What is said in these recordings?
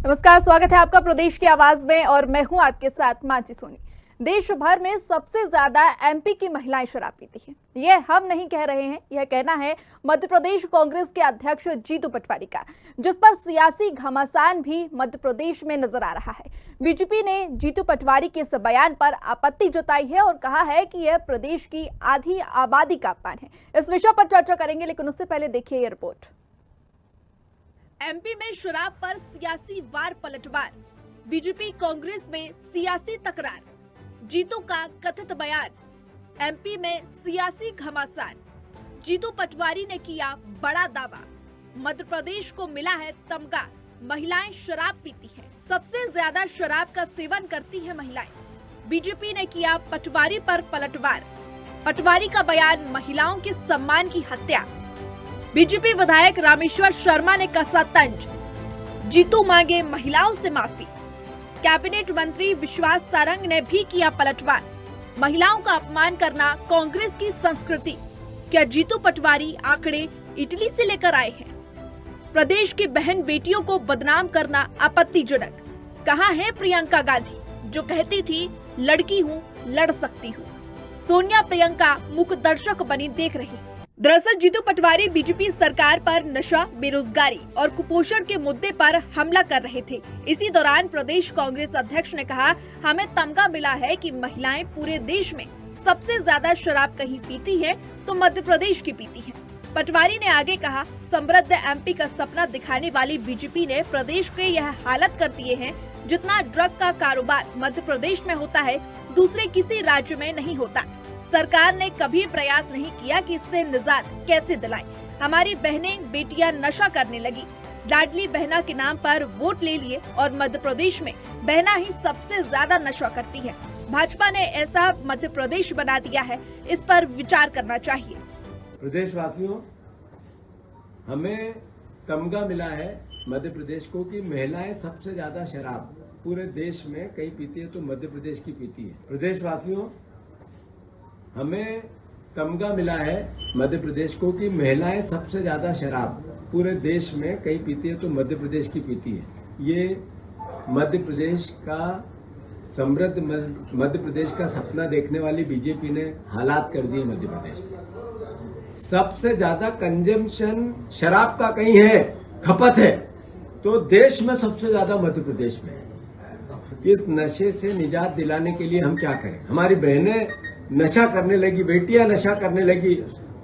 नमस्कार, स्वागत है आपका प्रदेश की आवाज में और मैं हूं आपके साथ मानसी सोनी। देश भर में सबसे ज्यादा एमपी की महिलाएं शराब पीती हैं। यह हम नहीं कह रहे हैं, यह कहना है मध्य प्रदेश कांग्रेस के अध्यक्ष जीतू पटवारी का, जिस पर सियासी घमासान भी मध्य प्रदेश में नजर आ रहा है। बीजेपी ने जीतू पटवारी के इस बयान पर आपत्ति जताई है और कहा है कि यह प्रदेश की आधी आबादी का अपमान है। इस विषय पर चर्चा करेंगे, लेकिन उससे पहले देखिए ये रिपोर्ट। एमपी में शराब पर सियासी वार पलटवार, बीजेपी कांग्रेस में सियासी तकरार, जीतू का कथित बयान, एमपी में सियासी घमासान, जीतू पटवारी ने किया बड़ा दावा, मध्य प्रदेश को मिला है तमगा, महिलाएं शराब पीती हैं, सबसे ज्यादा शराब का सेवन करती हैं महिलाएं। बीजेपी ने किया पटवारी पर पलटवार, पटवारी का बयान महिलाओं के सम्मान की हत्या। बीजेपी विधायक रामेश्वर शर्मा ने कसा तंज, जीतू मांगे महिलाओं से माफी। कैबिनेट मंत्री विश्वास सारंग ने भी किया पलटवार, महिलाओं का अपमान करना कांग्रेस की संस्कृति, क्या जीतू पटवारी आंकड़े इटली से लेकर आए हैं? प्रदेश की बहन बेटियों को बदनाम करना आपत्तिजनक, कहां है प्रियंका गांधी जो कहती थी लड़की हूं, लड़ सकती हूं। सोनिया प्रियंका मूक दर्शक बनी देख रही। दरअसल जीतू पटवारी बीजेपी सरकार पर नशा, बेरोजगारी और कुपोषण के मुद्दे पर हमला कर रहे थे। इसी दौरान प्रदेश कांग्रेस अध्यक्ष ने कहा, हमें तमगा मिला है कि महिलाएं पूरे देश में सबसे ज्यादा शराब कहीं पीती है तो मध्य प्रदेश की पीती है। पटवारी ने आगे कहा, समृद्ध एमपी का सपना दिखाने वाली बीजेपी ने प्रदेश के यह हालत कर दिए हैं। जितना ड्रग का कारोबार मध्य प्रदेश में होता है, दूसरे किसी राज्य में नहीं होता। सरकार ने कभी प्रयास नहीं किया कि इससे निजात कैसे दिलाएं। हमारी बहनें बेटियां नशा करने लगी, लाडली बहना के नाम पर वोट ले लिए और मध्य प्रदेश में बहना ही सबसे ज्यादा नशा करती है। भाजपा ने ऐसा मध्य प्रदेश बना दिया है, इस पर विचार करना चाहिए। प्रदेशवासियों, हमें तमगा मिला है मध्य प्रदेश को कि महिलाएं सबसे ज्यादा शराब पूरे देश में कहीं पीती है तो मध्य प्रदेश की पीती है। प्रदेशवासियों, हमें तमगा मिला है मध्य प्रदेश को कि महिलाएं सबसे ज्यादा शराब पूरे देश में कहीं पीती है तो मध्य प्रदेश की पीती है। ये मध्य प्रदेश का समृद्ध मध्य प्रदेश का सपना देखने वाली बीजेपी ने हालात कर दिए। मध्य प्रदेश में सबसे ज्यादा कंजम्पशन शराब का कहीं है, खपत है, तो देश में सबसे ज्यादा मध्य प्रदेश में है। इस नशे से निजात दिलाने के लिए हम क्या करें? हमारी बहनें नशा करने लगी, बेटियां नशा करने लगी,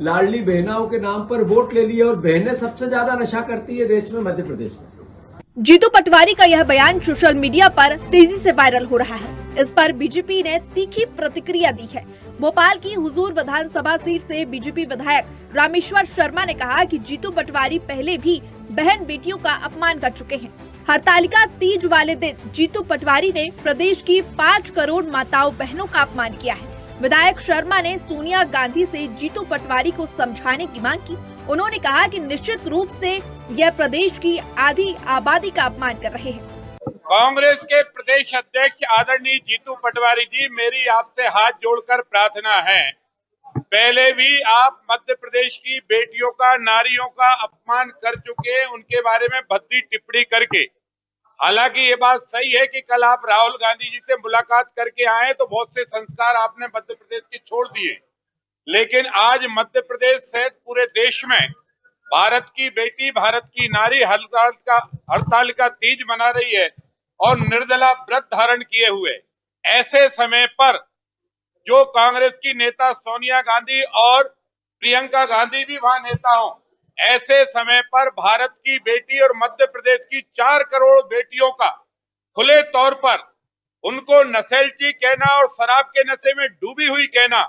लाडली बहनाओं के नाम पर वोट ले लिए और बहनें सबसे ज्यादा नशा करती है देश में, मध्य प्रदेश में। जीतू पटवारी का यह बयान सोशल मीडिया पर तेजी से वायरल हो रहा है। इस पर बीजेपी ने तीखी प्रतिक्रिया दी है। भोपाल की हुजूर विधानसभा सीट से बीजेपी विधायक रामेश्वर शर्मा ने कहा कि जीतू पटवारी पहले भी बहन बेटियों का अपमान कर चुके हैं। हरतालिका तीज वाले दिन जीतू पटवारी ने प्रदेश की 5 करोड़ माताओं बहनों का अपमान किया है। विधायक शर्मा ने सोनिया गांधी से जीतू पटवारी को समझाने की मांग की। उन्होंने कहा कि निश्चित रूप से यह प्रदेश की आधी आबादी का अपमान कर रहे हैं। कांग्रेस के प्रदेश अध्यक्ष आदरणीय जीतू पटवारी जी, मेरी आपसे हाथ जोड़कर प्रार्थना है, पहले भी आप मध्य प्रदेश की बेटियों का, नारियों का अपमान कर चुके, उनके बारे में भद्दी टिप्पणी करके। हालांकि ये बात सही है कि कल आप राहुल गांधी जी से मुलाकात करके आए तो बहुत से संस्कार आपने मध्य प्रदेश के छोड़ दिए, लेकिन आज मध्य प्रदेश सहित पूरे देश में भारत की बेटी, भारत की नारी हरतालिका तीज मना रही है और निर्जला व्रत धारण किए हुए। ऐसे समय पर जो कांग्रेस की नेता सोनिया गांधी और प्रियंका गांधी भी वहां नेता हों, ऐसे समय पर भारत की बेटी और मध्य प्रदेश की 4 करोड़ बेटियों का खुले तौर पर उनको नशेलची कहना और शराब के नशे में डूबी हुई कहना,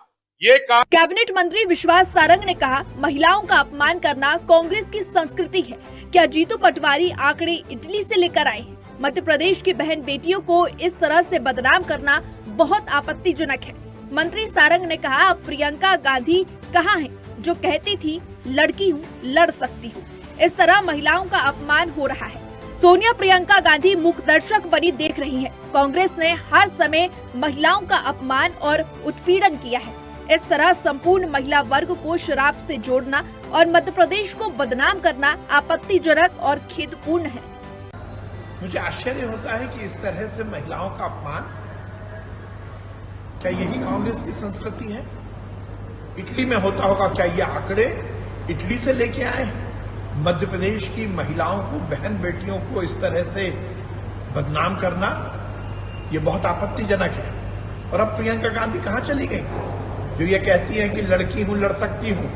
ये कैबिनेट मंत्री विश्वास सारंग ने कहा, महिलाओं का अपमान करना कांग्रेस की संस्कृति है, क्या जीतू पटवारी आंकड़े इटली से लेकर आए हैं? मध्य प्रदेश की बहन बेटियों को इस तरह से बदनाम करना बहुत आपत्तिजनक है। मंत्री सारंग ने कहा, प्रियंका गांधी कहाँ है जो कहती थी लड़की हूँ, लड़ सकती हूँ। इस तरह महिलाओं का अपमान हो रहा है। सोनिया प्रियंका गांधी मूक दर्शक बनी देख रही हैं। कांग्रेस ने हर समय महिलाओं का अपमान और उत्पीड़न किया है। इस तरह संपूर्ण महिला वर्ग को शराब से जोड़ना और मध्य प्रदेश को बदनाम करना आपत्तिजनक और खेदपूर्ण है। मुझे आश्चर्य होता है कि इस तरह से महिलाओं का अपमान, क्या यही कांग्रेस की संस्कृति है? इटली में होता होगा, क्या ये आंकड़े इटली से लेके आए? मध्य प्रदेश की महिलाओं को, बहन बेटियों को इस तरह से बदनाम करना, ये बहुत आपत्तिजनक है। और अब प्रियंका गांधी कहां चली गई, जो ये कहती है कि लड़की हूं, लड़ सकती हूं।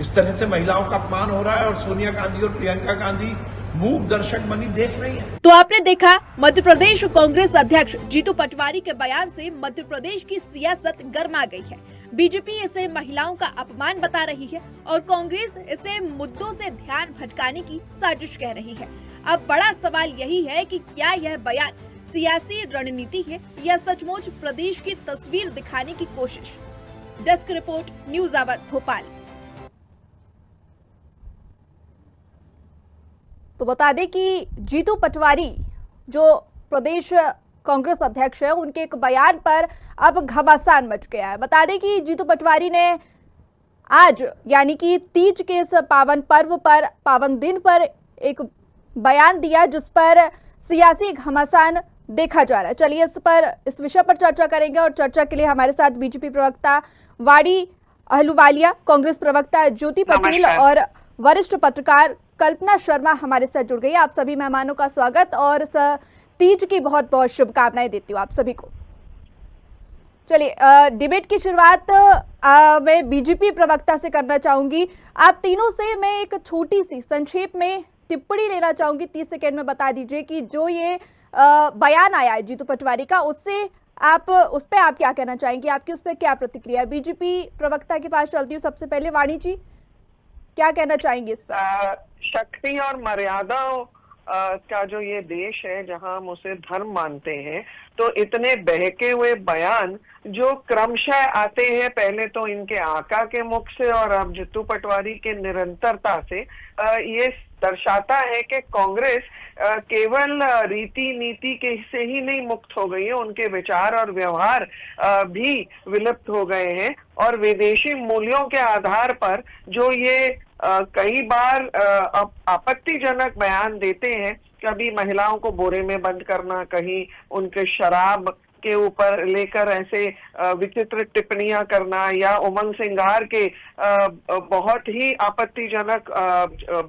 इस तरह से महिलाओं का अपमान हो रहा है और सोनिया गांधी और प्रियंका गांधी मूक दर्शक बनी देख रही है। तो आपने देखा, मध्य प्रदेश कांग्रेस अध्यक्ष जीतू पटवारी के बयान से मध्य प्रदेश की सियासत गर्मा गई है। बीजेपी इसे महिलाओं का अपमान बता रही है और कांग्रेस इसे मुद्दों से ध्यान भटकाने की साजिश कह रही है। अब बड़ा सवाल यही है कि क्या यह बयान सियासी रणनीति है या सचमुच प्रदेश की तस्वीर दिखाने की कोशिश। Desk report, news hour Bhopal. तो बता दें कि जीतू पटवारी जो प्रदेश कांग्रेस अध्यक्ष है, उनके एक बयान पर अब घमासान मच गया है। बता दें कि जीतू पटवारी ने आज यानी कि तीज के इस पावन पर्व पर, पावन दिन पर एक बयान दिया जिस पर सियासी घमासान देखा जा रहा है। चलिए इस विषय पर चर्चा करेंगे और चर्चा के लिए हमारे साथ बीजेपी प्रवक्ता वाड़ी अहलूवालिया, कांग्रेस प्रवक्ता ज्योति पटेल और वरिष्ठ पत्रकार कल्पना शर्मा हमारे साथ जुड़ गई। आप सभी मेहमानों का स्वागत और तीज की बहुत बहुत शुभकामनाएं देती हूँ आप सभी को। चलिए डिबेट की शुरुआत मैं बीजेपी प्रवक्ता से करना चाहूंगी। आप तीनों से मैं एक छोटी सी संक्षेप में टिप्पणी लेना चाहूंगी, 30 सेकेंड में बता दीजिए कि जो ये बयान आया है जीतू पटवारी का, उससे आप उस पर आप क्या कहना चाहेंगे, आपकी उस पर क्या प्रतिक्रिया है? बीजेपी प्रवक्ता के पास चलती हूँ सबसे पहले। वाणी जी, क्या कहना चाहेंगे इस पर? शक्ति और मर्यादाओं का जो ये देश है, जहां हम उसे धर्म मानते हैं, तो इतने बहके हुए बयान जो क्रमशः आते हैं, पहले तो इनके आका के मुख से और अब जीतू पटवारी के निरंतरता से, ये दर्शाता है कि कांग्रेस केवल रीति नीति के से ही नहीं मुक्त हो गई है, उनके विचार और व्यवहार भी विलुप्त हो गए हैं। और विदेशी मूल्यों के आधार पर जो ये कई बार आपत्तिजनक बयान देते हैं, कभी महिलाओं को बोरे में बंद करना, कहीं उनके शराब के ऊपर लेकर ऐसे विचित्र टिप्पणियां करना, या उमंग सिंगार के बहुत ही आपत्तिजनक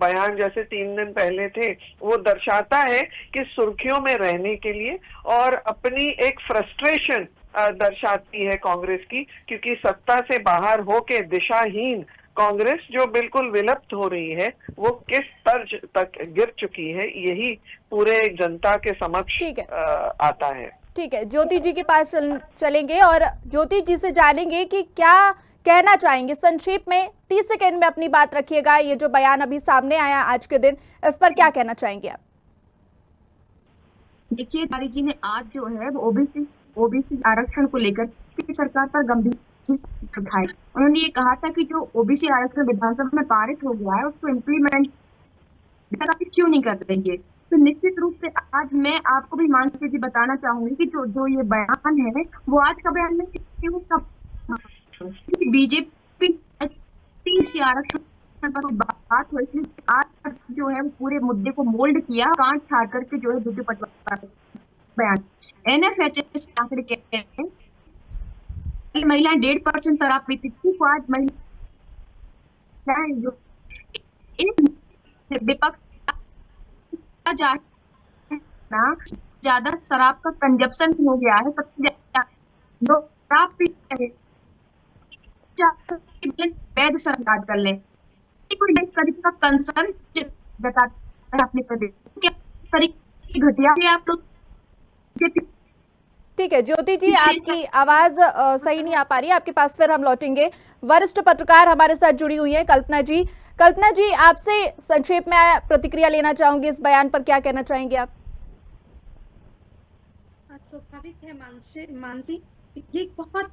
बयान जैसे 3 दिन पहले थे, वो दर्शाता है कि सुर्खियों में रहने के लिए और अपनी एक फ्रस्ट्रेशन दर्शाती है कांग्रेस की, क्योंकि सत्ता से बाहर होके दिशाहीन कांग्रेस जो बिल्कुल विलुप्त हो रही है, वो किस तर्ज तक गिर चुकी है, यही पूरे जनता के समक्ष आता है। ठीक है, ज्योति जी के पास चलेंगे और ज्योति जी से जानेंगे कि क्या कहना चाहेंगे। संक्षेप में 30 सेकेंड में अपनी बात रखिएगा। ये जो बयान अभी सामने आया आज के दिन, इस पर क्या कहना चाहेंगे आप? देखिए, पटवारी जी ने आज जो है ओबीसी आरक्षण को लेकर सरकार पर गंभीर उठाई। उन्होंने ये कहा था कि जो ओबीसी आरक्षण विधानसभा में पारित हो गया है, उसको इम्प्लीमेंट क्यों नहीं कर रही है। तो निश्चित रूप से आज मैं आपको भी मानसी जी बताना चाहूंगी कि जो ये बयान है, वो आज का बयान में बीजेपी आरक्षण पर बात हुई, आज जो है पूरे मुद्दे को मोल्ड किया, कांट छाड़ करके जो है जीतू पटवारी बयान। NFHS आंकड़े कहते हैं महिलाएं 1.5% शराब पीती थी, तो आज महिलाएं जो विपक्ष ज्यादा शराब का कंजप्शन हो गया है, सबसे ज्यादा लोग शराब पीते हैं, वैध सरकार कर ले, कोई तरीके का कंसर्न बताता है अपने प्रदेश क्या तरीके घटिया है आप लोग। ठीक है ज्योति जी, आपकी आवाज सही नहीं आ पा रही है, आपके पास फिर हम लौटेंगे। वरिष्ठ पत्रकार हमारे साथ जुड़ी हुई है कल्पना जी। कल्पना जी, आपसे संक्षेप में प्रतिक्रिया लेना चाहूंगी, इस बयान पर क्या कहना चाहेंगे आप? स्वाभाविक है मानसी, ये बहुत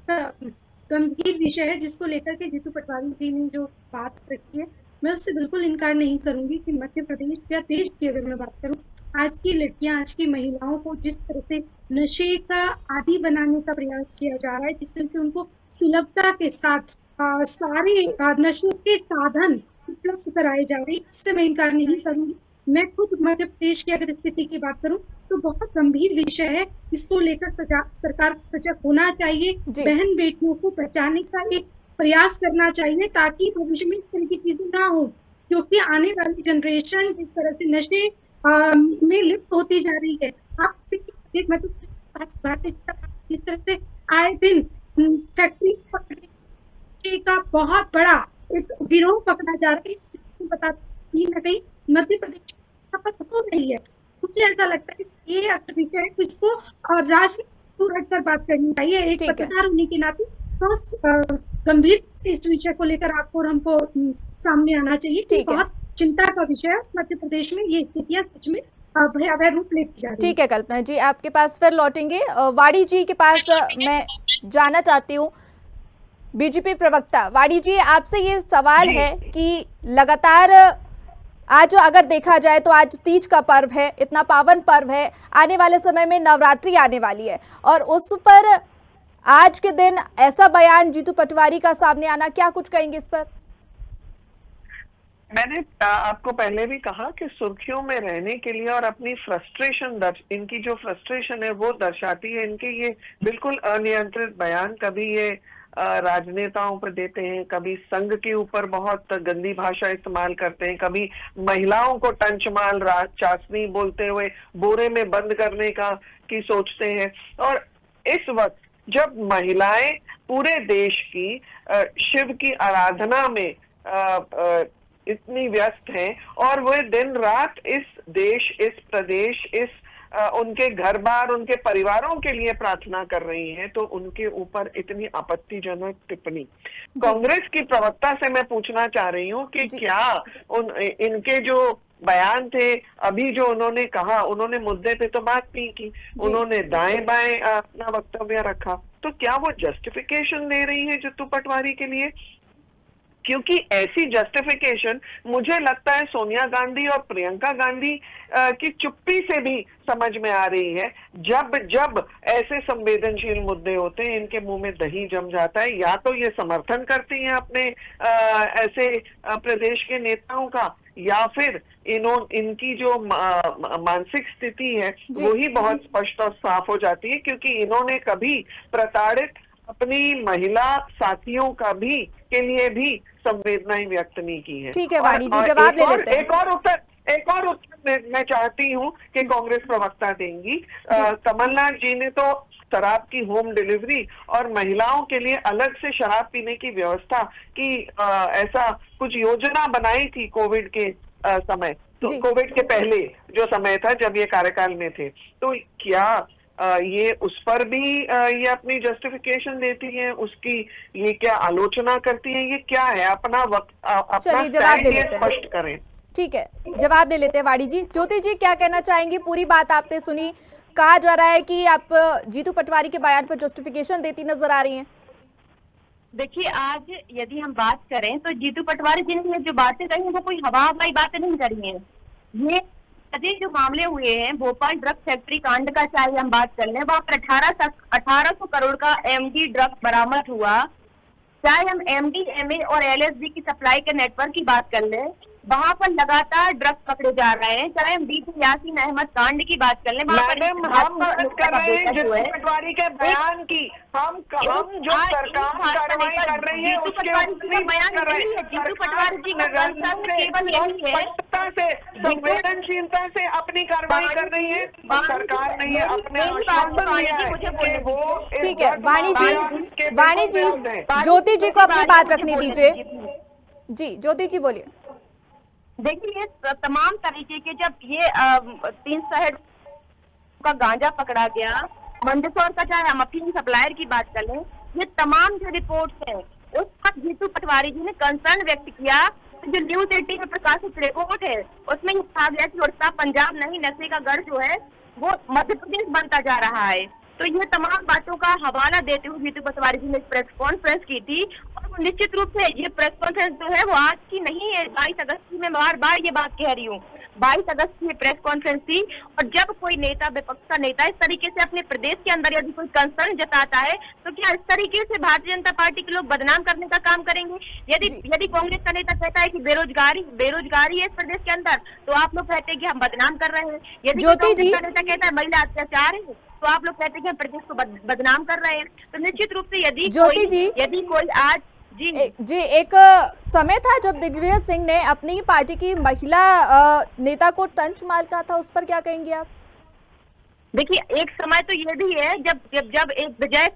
गंभीर विषय है जिसको लेकर के जीतू पटवारी जी ने जो बात रखी है, मैं उससे बिल्कुल इनकार नहीं करूंगी कि मध्य प्रदेश या देश की अगर मैं बात करूं, आज की लड़कियां, आज की महिलाओं को जिस तरह से नशे का आदी बनाने का प्रयास किया जा रहा है, जिस तरह से उनको सुलभता के साथ सारे नशे के साधन उपलब्ध कराए जा रहे हैं, इससे मैं इनकार नहीं करूंगी। मैं खुद मध्य प्रदेश की अगर स्थिति की बात करूं तो बहुत गंभीर विषय है। इसको लेकर सरकार को सजग होना चाहिए, बहन बेटियों को बचाने का एक प्रयास करना चाहिए ताकि भविष्य में इस तरह की चीजें ना हो, क्योंकि आने वाली जनरेशन जिस तरह से नशे में लिप्त होती जा रही है। आप जिस तरह से आए दिन फैक्ट्री का बहुत बड़ा एक गिरोह पकड़ा जा रहा है, बता कहीं ना कहीं मध्य प्रदेश खपत हो रही है। मुझे ऐसा लगता है कि ये विषय है, इसको राजनीति रखकर बात करनी चाहिए। एक पत्रकार होने के नाते बहुत गंभीर से इस विषय को लेकर आपको और हमको सामने आना चाहिए कि बहुत चिंता का विषय है। मध्य प्रदेश में ये स्थितियां सच में भयावह रूप लेती जा रही है। ठीक है कल्पना जी, आपके पास फिर लौटेंगे। वाड़ी जी के पास मैं जाना चाहती हूँ। बीजेपी प्रवक्ता वाड़ी जी, आपसे ये सवाल है कि लगातार आज अगर देखा जाए तो आज तीज का पर्व है, इतना पावन पर्व है, आने वाले समय में नवरात्रि आने वाली है और उस पर आज के दिन ऐसा बयान जीतू पटवारी का सामने आना, क्या कुछ कहेंगे इस पर? मैंने आपको पहले भी कहा कि सुर्खियों में रहने के लिए और अपनी फ्रस्ट्रेशन इनकी जो फ्रस्ट्रेशन है वो दर्शाती है इनके ये बिल्कुल अनियंत्रित बयान। कभी ये राजनेताओं पर देते हैं, कभी संघ के ऊपर बहुत गंदी भाषा इस्तेमाल करते हैं, कभी महिलाओं को टंचमाल चाशनी बोलते हुए बोरे में बंद करने की सोचते हैं। और इस वक्त जब महिलाएं पूरे देश की शिव की आराधना में इतनी व्यस्त हैं और वो दिन रात इस देश, इस प्रदेश, उनके घर बार, उनके परिवारों के लिए प्रार्थना कर रही हैं, तो उनके ऊपर इतनी आपत्तिजनक टिप्पणी। कांग्रेस की प्रवक्ता से मैं पूछना चाह रही हूँ कि क्या इनके जो बयान थे, अभी जो उन्होंने कहा, उन्होंने मुद्दे पे तो बात नहीं की, उन्होंने दाएं बाएं अपना वक्तव्य रखा, तो क्या वो जस्टिफिकेशन दे रही है जीतू पटवारी के लिए? क्योंकि ऐसी जस्टिफिकेशन मुझे लगता है सोनिया गांधी और प्रियंका गांधी की चुप्पी से भी समझ में आ रही है। जब ऐसे संवेदनशील मुद्दे होते हैं, इनके मुंह में दही जम जाता है। या तो ये समर्थन करती हैं अपने ऐसे प्रदेश के नेताओं का, या फिर इनकी जो मानसिक स्थिति है वो ही बहुत स्पष्ट और साफ हो जाती है, क्योंकि इन्होंने कभी प्रताड़ित अपनी महिला साथियों का भी के लिए भी संवेदनाएं व्यक्त नहीं की है। ठीक है वाणी जी, जवाब ले लेते हैं। एक और उत्तर मैं चाहती हूँ कि कांग्रेस प्रवक्ता देंगी। कमलनाथ जी ने तो शराब की होम डिलीवरी और महिलाओं के लिए अलग से शराब पीने की व्यवस्था की ऐसा कुछ योजना बनाई थी कोविड के समय, तो कोविड के पहले जो समय था जब ये कार्यकाल में थे, तो क्या ये उस पर भी ये अपनी जस्टिफिकेशन देती है, उसकी ये क्या आलोचना करती है, ये क्या है? अपना जवाब ले लेते हैं, स्पष्ट करें। ठीक है, जवाब ले लेते हैं वाणी जी। ज्योति जी, क्या कहना चाहेंगी? पूरी बात आपने सुनी, कहा जा रहा है कि आप जीतू पटवारी के बयान पर जस्टिफिकेशन देती नजर आ रही हैं। देखिए, आज यदि हम बात करें तो जीतू पटवारी जी ने जो बातें कही हैं वो कोई हवाई बातें नहीं करी हैं। ये अभी जो मामले हुए हैं भोपाल ड्रग फैक्ट्री कांड का, चाहे हम बात कर लें, वहाँ पर 1800 करोड़ का एमडी ड्रग बरामद हुआ। चाहे हम एमडी, एमए और एलएसडी की सप्लाई के नेटवर्क की बात कर लें, वहाँ पर लगातार ड्रग पकड़े जा रहे हैं। चाहे हम डीपी यासीन अहमद कांड की बात कर लें, वहाँ पर हम बात कर रहे हैं जीतू पटवारी के बयान की। हम जो सरकार कार्रवाई कर रही है उसके बयान कर रहे हैं। जीतू पटवारी जी का केवल यही है, संवेदनशीलता से अपनी कार्रवाई कर रही है सरकार नहीं है, अपने ठीक है वाणी जी, ज्योति जी को अपनी बात रखने दीजिए। जी ज्योति जी बोलिए। देखिए, तमाम तरीके के जब ये 3 शहर का गांजा पकड़ा गया, मंदसौर का चाहे हम अफीम सप्लायर की बात कर लें, ये तमाम जो रिपोर्ट्स हैं उस वक्त जीतू पटवारी जी ने कंसर्न व्यक्त किया। जो न्यूज 18 में प्रकाशित रिपोर्ट है उसमें ये कहा गया कि उड़ीसा पंजाब नहीं, नशे का गढ़ जो है वो मध्य प्रदेश बनता जा रहा है। तो ये तमाम बातों का हवाला देते हुए जीतू पटवारी जी ने प्रेस कॉन्फ्रेंस की थी। और निश्चित रूप से ये प्रेस कॉन्फ्रेंस जो है वो आज की नहीं है, 22 अगस्त की मैं बार बार ये बात कह रही हूँ। 22 अगस्त की प्रेस कॉन्फ्रेंस थी। और जब कोई नेता, विपक्ष का नेता इस तरीके से अपने प्रदेश के अंदर यदि कोई कंसर्न जताता है तो क्या इस तरीके से भारतीय जनता पार्टी के लोग बदनाम करने का काम करेंगे? यदि कांग्रेस का नेता कहता है कि बेरोजगारी है इस प्रदेश के अंदर, तो आप लोग कहते हैं कि हम बदनाम कर रहे हैं। यदि कांग्रेस का नेता कहता है महिला अत्याचार है, तो आप लोग कहते हैं कि हम प्रदेश को बदनाम कर रहे हैं। तो निश्चित रूप से यदि कोई आज जी एक समय था जब दिग्विजय सिंह ने अपनी पार्टी की महिला नेता को टंच मार कहा था, उस पर क्या कहेंगे आप? देखिए, एक समय तो ये भी है जब एक विजय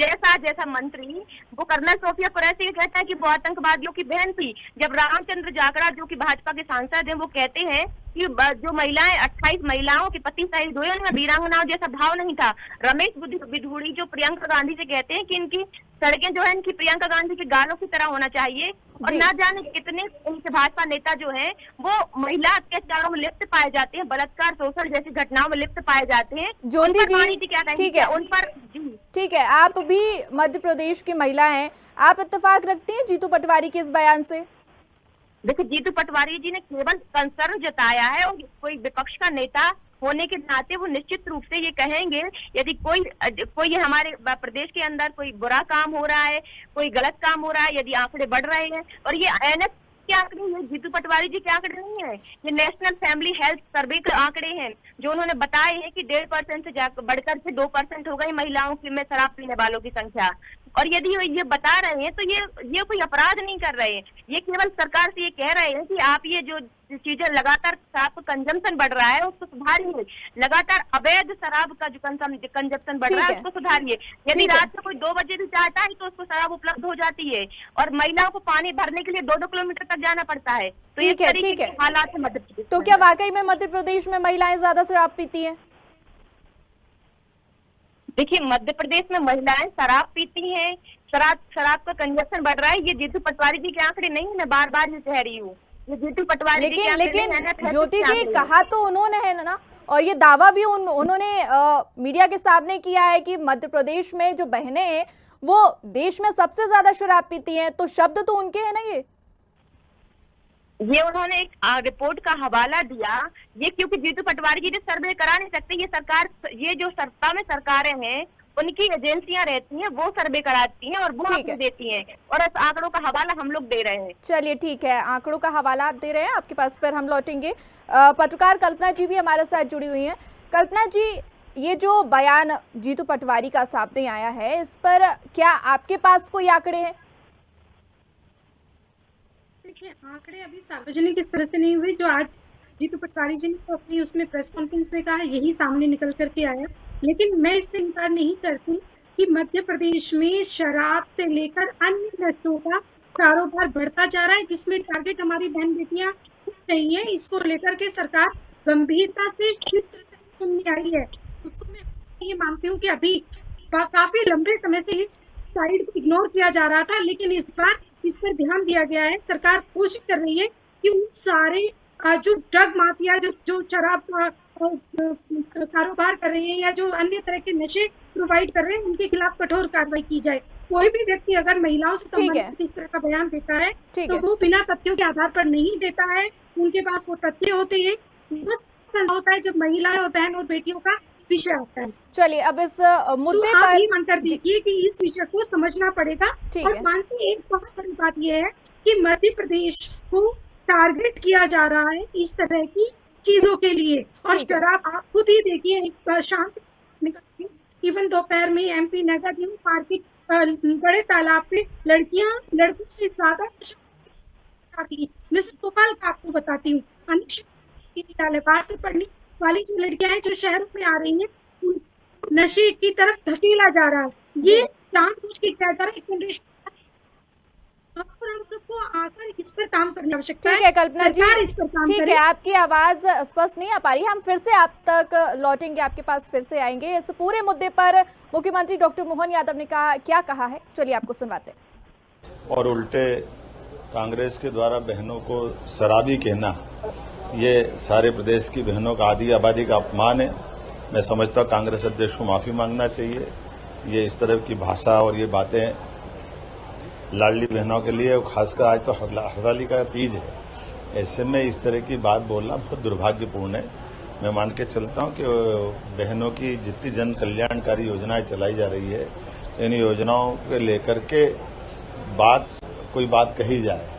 शाह जैसा मंत्री वो कर्नल सोफिया कुरैशी कहता है कि वो आतंकवादियों की बहन थी। जब रामचंद्र जागड़ा जो कि भाजपा के सांसद हैं वो कहते हैं कि जो महिलाएं 28 महिलाओं के पति शहीद हुए उनमें वीरांगनाओं जैसा भाव नहीं था। रमेश बिधूड़ी जो प्रियंका गांधी से कहते हैं कि इनकी सड़कें जो है इनकी प्रियंका गांधी के गालों की तरह होना चाहिए। और ना जाने कितने इनके भाजपा नेता जो हैं वो महिला अत्याचारों में लिप्त पाए जाते हैं, बलात्कार, शोषण जैसी घटनाओं में लिप्त पाए जाते हैं। ज्योति जी क्या ठीक है, उन पर ठीक है, आप भी मध्य प्रदेश की महिला हैं, आप इत्तेफाक रखती हैं जीतू पटवारी के इस बयान से? देखिए, जीतू पटवारी जी ने केवल कंसर्न जताया है और कोई विपक्ष का नेता होने के नाते वो निश्चित रूप से ये कहेंगे यदि कोई हमारे प्रदेश के अंदर कोई बुरा काम हो रहा है, कोई गलत काम हो रहा है, यदि आंकड़े बढ़ रहे हैं। और ये INS के आंकड़े, ये जीतू पटवारी जी के आंकड़े नहीं है, ये नेशनल फैमिली हेल्थ सर्वे के आंकड़े हैं जो उन्होंने बताए हैं कि 1.5% से बढ़कर के 2% हो गई महिलाओं में शराब पीने वालों की संख्या। और यदि ये बता रहे हैं तो ये कोई अपराध नहीं कर रहे हैं, ये केवल सरकार से ये कह रहे हैं कि आप ये जो चीजें लगातार शराब का कंजम्पशन बढ़ रहा है उसको सुधारिए, लगातार अवैध शराब का जो कंजम्पशन बढ़ रहा है उसको सुधारिए। यदि रात में कोई 2 बजे भी चाहता है तो उसको शराब उपलब्ध हो जाती है और महिलाओं को पानी भरने के लिए 2-2 किलोमीटर तक जाना पड़ता है। तो ये तरीके के हालात है मध्य प्रदेश। तो क्या वाकई में मध्य प्रदेश में महिलाएं ज्यादा शराब पीती हैं? देखिए, मध्य प्रदेश में महिलाएं शराब पीती हैं, शराब का कंजम्पशन बढ़ रहा है, ये जीतू पटवारी जी के आंकड़े नहीं है, मैं बार बार ये कह रही हूँ, ये जीतू पटवारी जी के आंकड़े नहीं है। ज्योति जी, कहा तो उन्होंने है ना, और ये दावा भी उन्होंने मीडिया के सामने किया है कि मध्य प्रदेश में जो बहनें हैं वो देश में सबसे ज्यादा शराब पीती हैं, तो शब्द तो उनके हैं ना ये उन्होंने एक रिपोर्ट का हवाला दिया। ये क्योंकि जीतू पटवारी जी सर्वे करा नहीं सकते, ये सरकार, ये जो सत्ता में सरकारें हैं उनकी एजेंसियां रहती हैं, वो सर्वे कराती हैं और वो आपको देती हैं, और इस आंकड़ों का हवाला हम लोग दे रहे हैं। चलिए ठीक है, आंकड़ों का हवाला आप दे रहे हैं, आपके पास फिर हम लौटेंगे। पत्रकार कल्पना जी भी हमारे साथ जुड़ी हुई हैं। कल्पना जी, ये जो बयान जीतू पटवारी का सामने आया है, इस पर क्या आपके पास कोई आंकड़े हैं? देखिए, आंकड़े अभी सार्वजनिक इस तरह से नहीं हुए जो आज जीतू पटवारी जी ने तो अपनी उसमें प्रेस कॉन्फ्रेंस में कहा, यही सामने निकल करके आया। लेकिन मैं इससे इनकार नहीं करती कि मध्य प्रदेश में शराब से लेकर अन्य नशों का कारोबार बढ़ता जा रहा है, जिसमें टारगेट हमारी बहन बेटियां नहीं है। इसको लेकर के सरकार गंभीरता से किस तरह से सुनने आई है, उसको मैं ये मानती हूँ कि अभी काफी लंबे समय से इस साइड को इग्नोर किया जा रहा था, लेकिन इस बार इस पर ध्यान दिया गया है। सरकार कोशिश कर रही है कि उन सारे जो ड्रग माफिया जो शराब कारोबार कर रहे हैं या जो अन्य तरह के नशे प्रोवाइड कर रहे हैं उनके खिलाफ कठोर कार्रवाई की जाए। कोई भी व्यक्ति अगर महिलाओं से संबंधित इस तरह का बयान देता है तो वो बिना तथ्यों के आधार पर नहीं देता है, उनके पास वो तथ्य होते हैं, वो होता है जब महिलाएं और बहन और बेटियों का विषय होता है। चलिए, अब इस मुद्दे तो पर आप ये मानकर देखिए कि इस विषय को समझना पड़ेगा। और मानती एक बहुत बड़ी बात यह है कि मध्य प्रदेश को टारगेट किया जा रहा है इस तरह की चीजों के लिए। और शराब आप खुद ही देखिए, शांत इवन दोपहर में MP नगर न्यू मार्केट बड़े तालाब पे लड़कियां लड़कों से ज्यादा मिस भोपाल का आपको बताती हूँ, विद्यालय बाहर से पढ़ने वाली जो लड़कियां हैं जो शहरों में आ रही हैं, नशे की तरफ धकेला जा रहा है। ये जानबूझ के किया जा रहा है। आकर इस पर काम करने की आवश्यकता है। ठीक है कल्पना जी, ठीक है, आपकी आवाज स्पष्ट नहीं आ पा रही, हम फिर से आप तक लौटेंगे, आपके पास फिर से आएंगे। इस पूरे मुद्दे पर मुख्यमंत्री डॉक्टर मोहन यादव ने क्या कहा है, चलिए आपको सुनवाते हैं। और उल्टे कांग्रेस के द्वारा बहनों को शराबी कहना, ये सारे प्रदेश की बहनों का आधी आबादी का अपमान है। मैं समझता हूँ कांग्रेस अध्यक्ष को माफी मांगना चाहिए। ये इस तरह की भाषा और ये बातें लाडली बहनों के लिए, खासकर आज तो हरताली का तीज है, ऐसे में इस तरह की बात बोलना बहुत दुर्भाग्यपूर्ण है। मैं मान के चलता हूं कि बहनों की जितनी जन कल्याणकारी योजनाएं चलाई जा रही है, तो इन योजनाओं को लेकर के कोई बात कही जाए।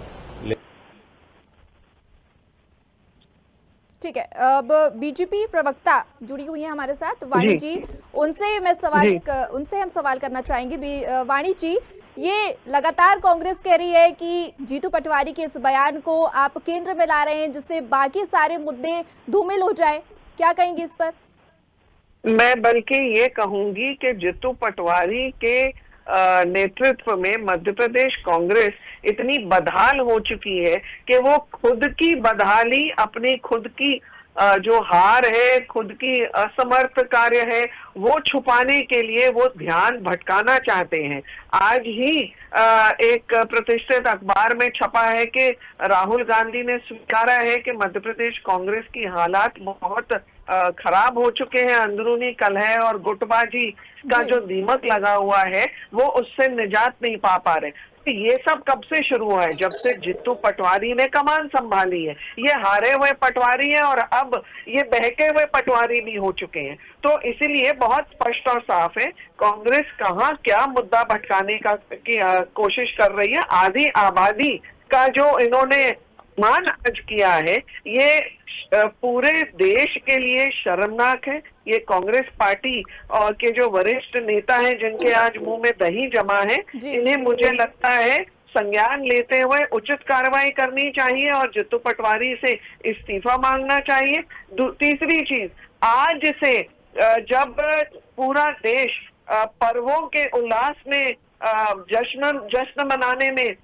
ठीक है, अब बीजेपी प्रवक्ता जुड़ी हुई हैं हमारे साथ, वाणी जी, उनसे हम सवाल करना चाहेंगे। वाणी जी, ये लगातार कांग्रेस कह रही है कि जीतू पटवारी के इस बयान को आप केंद्र में ला रहे हैं जिससे बाकी सारे मुद्दे धूमिल हो जाए, क्या कहेंगे इस पर? मैं बल्कि ये कहूंगी कि जीतू पटवारी के नेतृत्व में मध्य प्रदेश कांग्रेस इतनी बदहाल हो चुकी है कि वो खुद की बदहाली, अपनी खुद की जो हार है, खुद की असमर्थ कार्य है, वो छुपाने के लिए वो ध्यान भटकाना चाहते हैं। आज ही एक प्रतिष्ठित अखबार में छपा है कि राहुल गांधी ने स्वीकारा है कि मध्य प्रदेश कांग्रेस की हालात बहुत खराब हो चुके हैं, अंदरूनी कलह और गुटबाजी का जो दीमक लगा हुआ है वो उससे निजात नहीं पा रहे। ये सब कब से शुरू हुआ है? जब से जीतू पटवारी ने कमान संभाली है। ये हारे हुए पटवारी हैं और अब ये बहके हुए पटवारी भी हो चुके हैं। तो इसीलिए बहुत स्पष्ट और साफ है कांग्रेस कहाँ क्या मुद्दा भटकाने की कोशिश कर रही है। आधी आबादी का जो इन्होंने मान आज किया है, ये पूरे देश के लिए शर्मनाक है। ये कांग्रेस पार्टी और के जो वरिष्ठ नेता हैं जिनके आज मुंह में दही जमा है, इन्हें मुझे लगता है संज्ञान लेते हुए उचित कार्रवाई करनी चाहिए और जीतू पटवारी से इस्तीफा मांगना चाहिए। तीसरी चीज, आज से जब पूरा देश पर्वों के उल्लास में जश्न मनाने में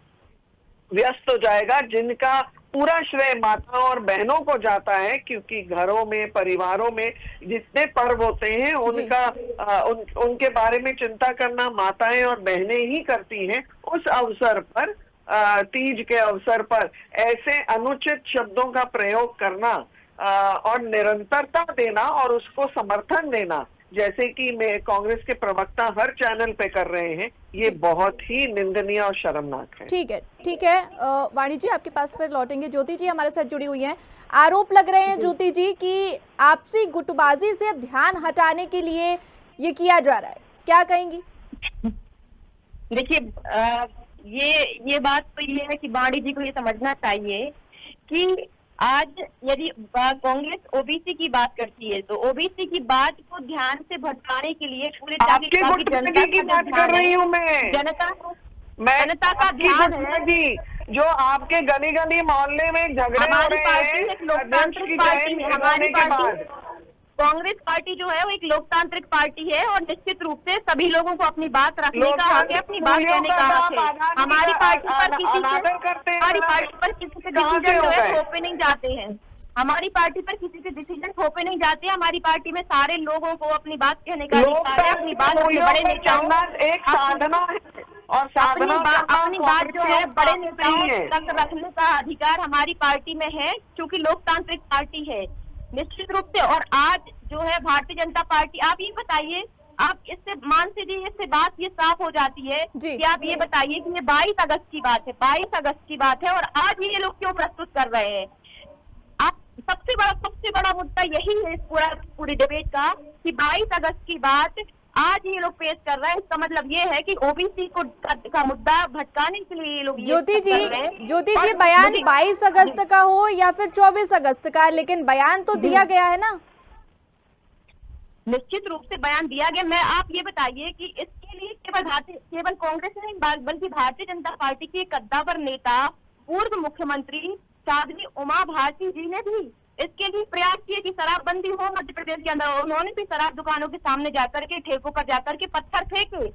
व्यस्त हो जाएगा, जिनका पूरा श्रेय माताओं और बहनों को जाता है, क्योंकि घरों में, परिवारों में जितने पर्व होते हैं उनके बारे में चिंता करना माताएं और बहनें ही करती हैं। उस अवसर पर, तीज के अवसर पर ऐसे अनुचित शब्दों का प्रयोग करना और निरंतरता देना और उसको समर्थन देना, जैसे कि मैं कांग्रेस के प्रवक्ता हर चैनल पे कर रहे हैं, ये बहुत ही निंदनीय और शर्मनाक है। ठीक है, वाणी जी आपके पास फिर लौटेंगे। ज्योति जी हमारे साथ जुड़ी हुई हैं। आरोप लग रहे हैं ज्योति जी कि आपसी गुटबाजी से ध्यान हटाने के लिए ये किया जा रहा है, क्या कहेंगी? देखिए, ये बात तो ये है कि वाणी जी को ये समझना चाहिए कि आज यदि कांग्रेस ओबीसी की बात करती है तो ओबीसी की बात को ध्यान से भटकाने के लिए पूरे जनता की बात कर रही हूँ मैं। जनता का ध्यान है जी, जो आपके गली गली मोहल्ले में झगड़े हो रहे हैं। लोकतांत्रिक पार्टी है हमारी पार्टी। कांग्रेस पार्टी जो है वो एक लोकतांत्रिक पार्टी है और निश्चित रूप से सभी लोगों को अपनी बात रखने का हक है, अपनी बात कहने का हक है। हमारी पार्टी पर किसी के डिसीजन जो है थोपे नहीं जाते हैं। हमारी पार्टी पर किसी के डिसीजन थोपे नहीं जाते। हमारी पार्टी में सारे लोगों को अपनी बात कहने का अधिकार है, अपनी बात अपने बड़े नेताओं एक साधना है और अपनी बात जो है बड़े नेताओं तक रखने का अधिकार हमारी पार्टी में है, क्योंकि लोकतांत्रिक पार्टी है निश्चित रूप से। और आज जो है भारतीय जनता पार्टी, आप ये बताइए, आप इससे मान से जी इससे बात ये साफ हो जाती है कि आप ये बताइए कि ये 22 अगस्त की बात है, 22 अगस्त की बात है और आज ये लोग क्यों प्रस्तुत कर रहे हैं? आप सबसे बड़ा मुद्दा यही है इस पूरी डिबेट का कि 22 अगस्त की बात आज ये लोग पेश कर रहे हैं। इसका मतलब ये है कि ओबीसी का मुद्दा भटकाने के लिए ये लोग ज्योति जी बयान 22 अगस्त का हो या फिर 24 अगस्त का, लेकिन बयान तो दिया गया है ना। निश्चित रूप से बयान दिया गया। मैं आप ये बताइए कि इसके लिए केवल कांग्रेस नहीं बल्कि भारतीय जनता पार्टी के कद्दावर नेता पूर्व मुख्यमंत्री साध्वी उमा भारती जी ने भी इसके लिए प्रयास किए कि शराबबंदी हो मध्य प्रदेश के अंदर। उन्होंने भी शराब दुकानों के सामने जाकर के, ठेकों पर जाकर के पत्थर फेंके।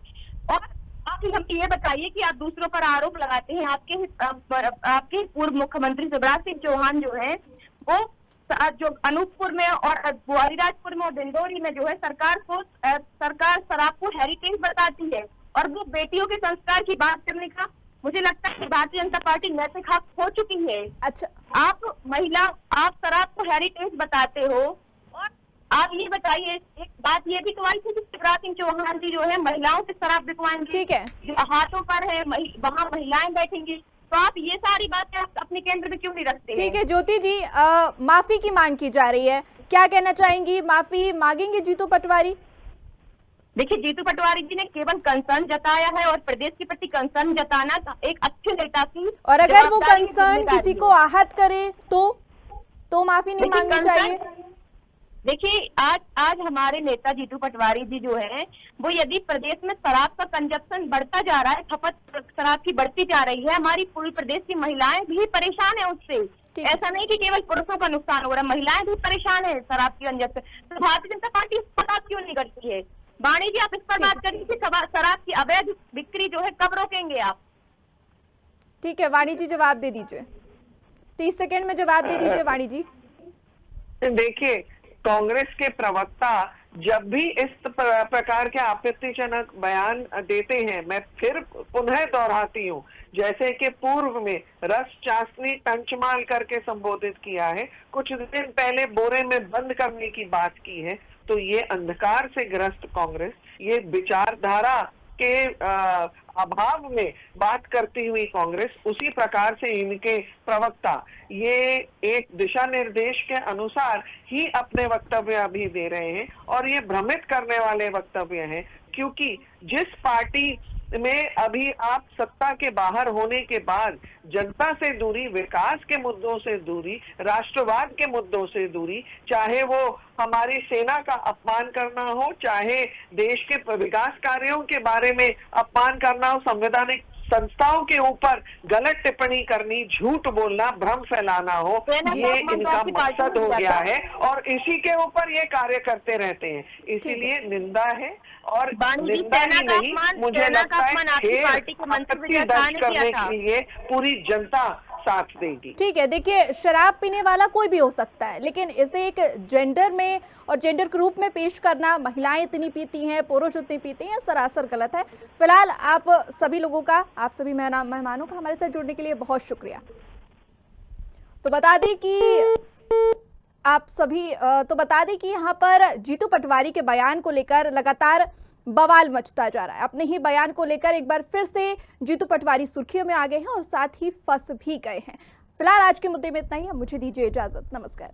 और आप हम ये बताइए कि आप दूसरों पर आरोप लगाते हैं। आपके पूर्व मुख्यमंत्री शिवराज सिंह चौहान जो है वो जो अनूपपुर में और अलीराजपुर में और डिंडोरी में जो है सरकार शराब को हेरिटेज बताती है और वो बेटियों के संस्कार की बात करने का मुझे लगता है कि भारतीय जनता पार्टी नैतिक हक हो चुकी है। अच्छा, आप शराब को हेरिटेज बताते हो और आप ये बताइए, एक बात ये भी तो आई थी कि शिवराज सिंह चौहान जी जो है महिलाओं से शराब बिकवाएंगे। ठीक है, जो हाथों पर है वहाँ महिलाएं बैठेंगी। तो आप ये सारी बातें आप अपने केंद्र में क्यों नहीं रखते हैं? ठीक है ज्योति जी, माफी की मांग की जा रही है, क्या कहना चाहेंगी? माफी मांगेंगे जीतू पटवारी? देखिए, जीतू पटवारी जी ने केवल कंसर्न जताया है और प्रदेश के प्रति कंसर्न जताना एक अच्छे नेता की, और अगर वो जवाबदारी कंसर्न किसी को आहत करे तो माफी नहीं मांगनी चाहिए? देखिए, आज हमारे नेता जीतू पटवारी जी जो है वो, यदि प्रदेश में शराब का कंजप्शन बढ़ता जा रहा है, खपत शराब की बढ़ती जा रही है, हमारी पूरी प्रदेश की महिलाएं भी परेशान है उससे। ऐसा नहीं कि केवल पुरुषों का नुकसान हो रहा है, महिलाएं भी परेशान है शराब की कंजप्शन। तो भारतीय जनता पार्टी इस पर बात क्यों नहीं करती है? वाणी जी, आप इस पर बात करिए कि शराब की अवैध बिक्री जो है कब रोकेंगे आप? ठीक है वाणी जी, जवाब दे दीजिए, 30 सेकंड में जवाब दे दीजिए वाणी जी। देखिए, कांग्रेस के प्रवक्ता जब भी इस प्रकार के आपत्तिजनक बयान देते हैं, मैं फिर पुनः दोहराती हूँ, जैसे कि पूर्व में रस चाशनी टंचमाल करके संबोधित किया है, कुछ दिन पहले बोरे में बंद करने की बात की है, तो ये अंधकार से ग्रस्त कांग्रेस, ये विचारधारा के अभाव में बात करती हुई कांग्रेस, उसी प्रकार से इनके प्रवक्ता ये एक दिशा निर्देश के अनुसार ही अपने वक्तव्य अभी दे रहे हैं, और ये भ्रमित करने वाले वक्तव्य हैं, क्योंकि जिस पार्टी में अभी आप सत्ता के बाहर होने के बाद जनता से दूरी, विकास के मुद्दों से दूरी, राष्ट्रवाद के मुद्दों से दूरी, चाहे वो हमारी सेना का अपमान करना हो, चाहे देश के विकास कार्यों के बारे में अपमान करना हो, संवैधानिक संस्थाओं के ऊपर गलत टिप्पणी करनी, झूठ बोलना, भ्रम फैलाना हो, ये इनका मकसद हो गया है और इसी के ऊपर ये कार्य करते रहते हैं। इसीलिए निंदा है, और निंदा ही नहीं, मुझे लगता है आपत्ति दर्ज करने के लिए पूरी जनता साथ देगी। ठीक है, देखिए शराब पीने वाला कोई भी हो सकता है, लेकिन इसे एक जेंडर में और जेंडर के रूप में पेश करना, महिलाएं इतनी पीती हैं, पुरुष उतनी पीते हैं, सरासर गलत है। फिलहाल आप सभी लोगों का, आप सभी मेहमानों का हमारे साथ जुड़ने के लिए बहुत शुक्रिया। तो बता दें कि यहाँ पर जीतू पटवारी के बयान को लेकर लगातार बवाल मचता जा रहा है। अपने ही बयान को लेकर एक बार फिर से जीतू पटवारी सुर्खियों में आ गए हैं और साथ ही फंस भी गए हैं। फिलहाल आज के मुद्दे में इतना ही, अब मुझे दीजिए इजाजत, नमस्कार।